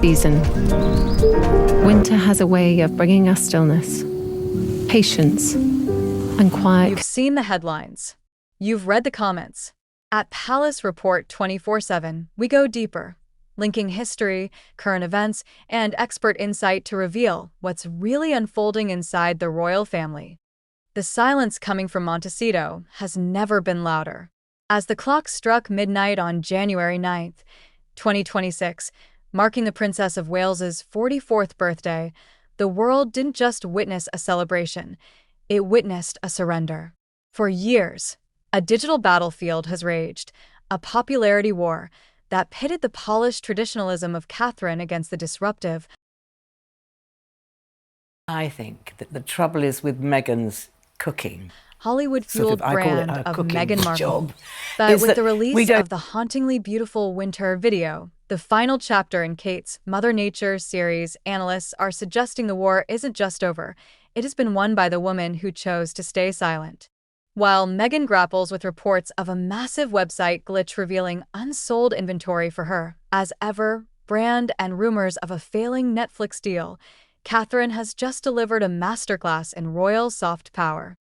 season. Winter has a way of bringing us stillness, patience, and quiet. You've seen the headlines. You've read the comments. At Palace Report 24/7, we go deeper, linking history, current events, and expert insight to reveal what's really unfolding inside the royal family. The silence coming from Montecito has never been louder. As the clock struck midnight on January 9th, 2026, marking the Princess of Wales's 44th birthday, the world didn't just witness a celebration, it witnessed a surrender. For years, a digital battlefield has raged, a popularity war that pitted the polished traditionalism of Catherine against the disruptive. I think that the trouble is with Meghan's cooking. Hollywood-fueled I call it brand her of cooking Meghan Markle. job, But is with that the we release don't- of the hauntingly beautiful winter video, the final chapter in Kate's Mother Nature series, analysts are suggesting the war isn't just over. It has been won by the woman who chose to stay silent. While Meghan grapples with reports of a massive website glitch revealing unsold inventory for her, as ever, brand and rumors of a failing Netflix deal, Catherine has just delivered a masterclass in royal soft power.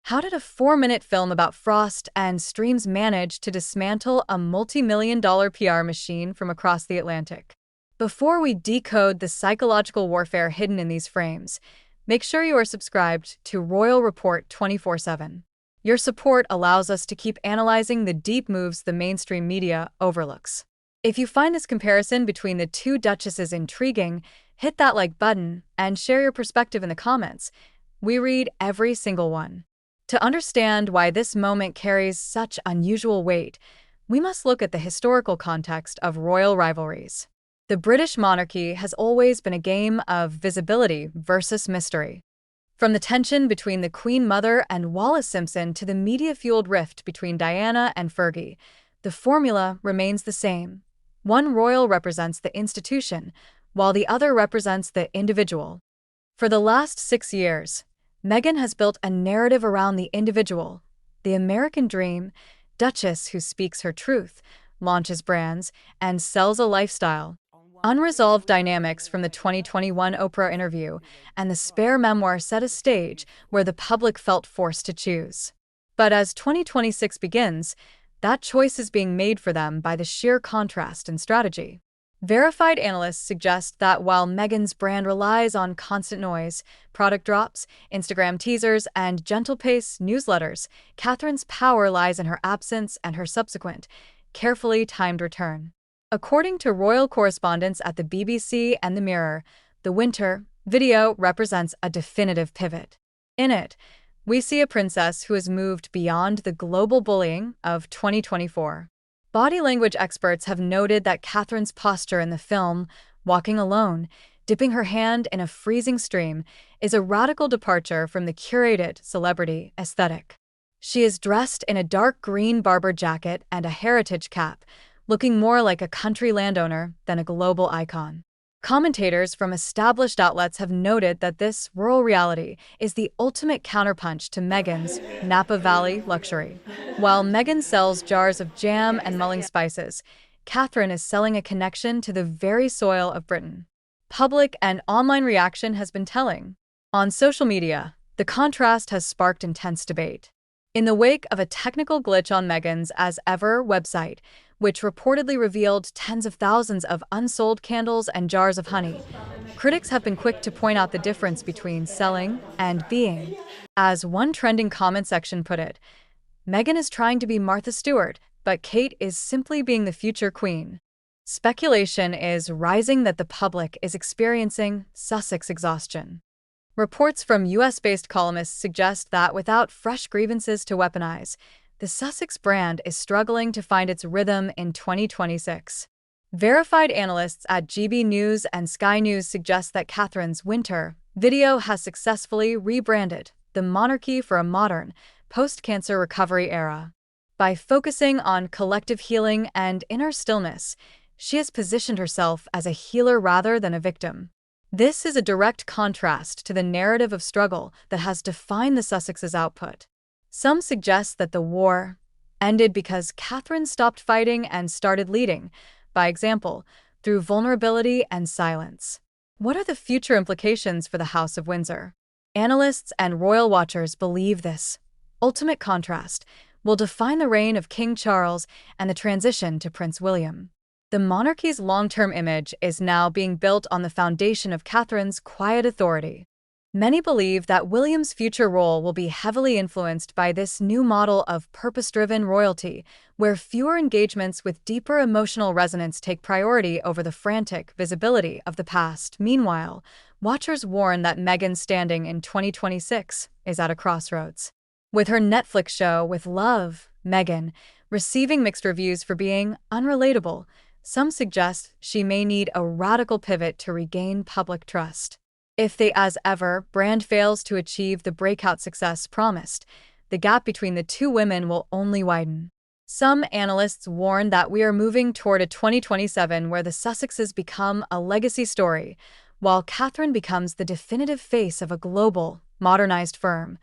How did a 4-minute film about frost and streams manage to dismantle a multi-million-dollar PR machine from across the Atlantic? Before we decode the psychological warfare hidden in these frames, make sure you are subscribed to Royal Report 24/7. Your support allows us to keep analyzing the deep moves the mainstream media overlooks. If you find this comparison between the two duchesses intriguing, hit that like button and share your perspective in the comments. We read every single one. To understand why this moment carries such unusual weight, we must look at the historical context of royal rivalries. The British monarchy has always been a game of visibility versus mystery. From the tension between the Queen Mother and Wallis Simpson to the media-fueled rift between Diana and Fergie, the formula remains the same. One royal represents the institution, while the other represents the individual. For the last 6 years, Meghan has built a narrative around the individual, the American dream, duchess who speaks her truth, launches brands, and sells a lifestyle. Unresolved dynamics from the 2021 Oprah interview and the Spare memoir set a stage where the public felt forced to choose. But as 2026 begins, that choice is being made for them by the sheer contrast in strategy. Verified analysts suggest that while Meghan's brand relies on constant noise, product drops, Instagram teasers, and gentle-paced newsletters, Catherine's power lies in her absence and her subsequent, carefully timed return. According to royal correspondents at the BBC and the Mirror, the winter video represents a definitive pivot. In it, we see a princess who has moved beyond the global bullying of 2024. Body language experts have noted that Catherine's posture in the film, walking alone, dipping her hand in a freezing stream, is a radical departure from the curated celebrity aesthetic. She is dressed in a dark green Barber jacket and a heritage cap, looking more like a country landowner than a global icon. Commentators from established outlets have noted that this rural reality is the ultimate counterpunch to Meghan's Napa Valley luxury. While Meghan sells jars of jam and mulling spices, Catherine is selling a connection to the very soil of Britain. Public and online reaction has been telling. On social media, the contrast has sparked intense debate. In the wake of a technical glitch on Meghan's As Ever website, which reportedly revealed tens of thousands of unsold candles and jars of honey, critics have been quick to point out the difference between selling and being. As one trending comment section put it, Meghan is trying to be Martha Stewart, but Kate is simply being the future queen. Speculation is rising that the public is experiencing Sussex exhaustion. Reports from US-based columnists suggest that without fresh grievances to weaponize, the Sussex brand is struggling to find its rhythm in 2026. Verified analysts at GB News and Sky News suggest that Catherine's winter video has successfully rebranded the monarchy for a modern, post-cancer recovery era. By focusing on collective healing and inner stillness, she has positioned herself as a healer rather than a victim. This is a direct contrast to the narrative of struggle that has defined the Sussexes' output. Some suggest that the war ended because Catherine stopped fighting and started leading, by example, through vulnerability and silence. What are the future implications for the House of Windsor? Analysts and royal watchers believe this ultimate contrast will define the reign of King Charles and the transition to Prince William. The monarchy's long-term image is now being built on the foundation of Catherine's quiet authority. Many believe that William's future role will be heavily influenced by this new model of purpose-driven royalty, where fewer engagements with deeper emotional resonance take priority over the frantic visibility of the past. Meanwhile, watchers warn that Meghan's standing in 2026 is at a crossroads. With her Netflix show With Love, Meghan receiving mixed reviews for being unrelatable, some suggest she may need a radical pivot to regain public trust. If the as-ever brand fails to achieve the breakout success promised, the gap between the two women will only widen. Some analysts warn that we are moving toward a 2027 where the Sussexes become a legacy story, while Catherine becomes the definitive face of a global, modernized firm.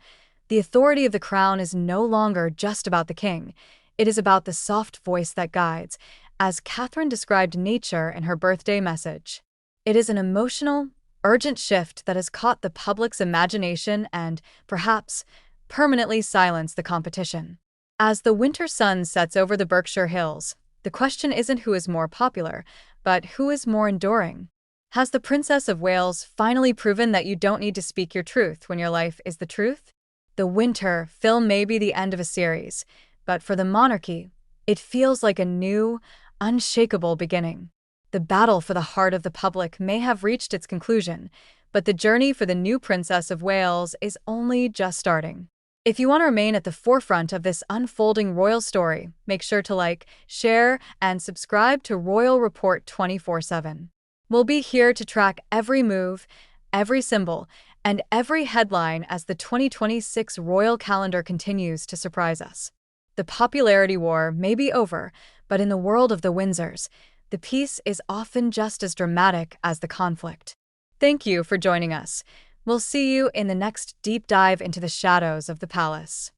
The authority of the crown is no longer just about the king. It is about the soft voice that guides, as Catherine described nature in her birthday message. It is an emotional, urgent shift that has caught the public's imagination and, perhaps, permanently silenced the competition. As the winter sun sets over the Berkshire Hills, the question isn't who is more popular, but who is more enduring. Has the Princess of Wales finally proven that you don't need to speak your truth when your life is the truth? The winter film may be the end of a series, but for the monarchy, it feels like a new, unshakable beginning. The battle for the heart of the public may have reached its conclusion, but the journey for the new Princess of Wales is only just starting. If you want to remain at the forefront of this unfolding royal story, make sure to like, share, and subscribe to Royal Report 24/7. We'll be here to track every move, every symbol, and every headline as the 2026 royal calendar continues to surprise us. The popularity war may be over, but in the world of the Windsors, the peace is often just as dramatic as the conflict. Thank you for joining us. We'll see you in the next deep dive into the shadows of the palace.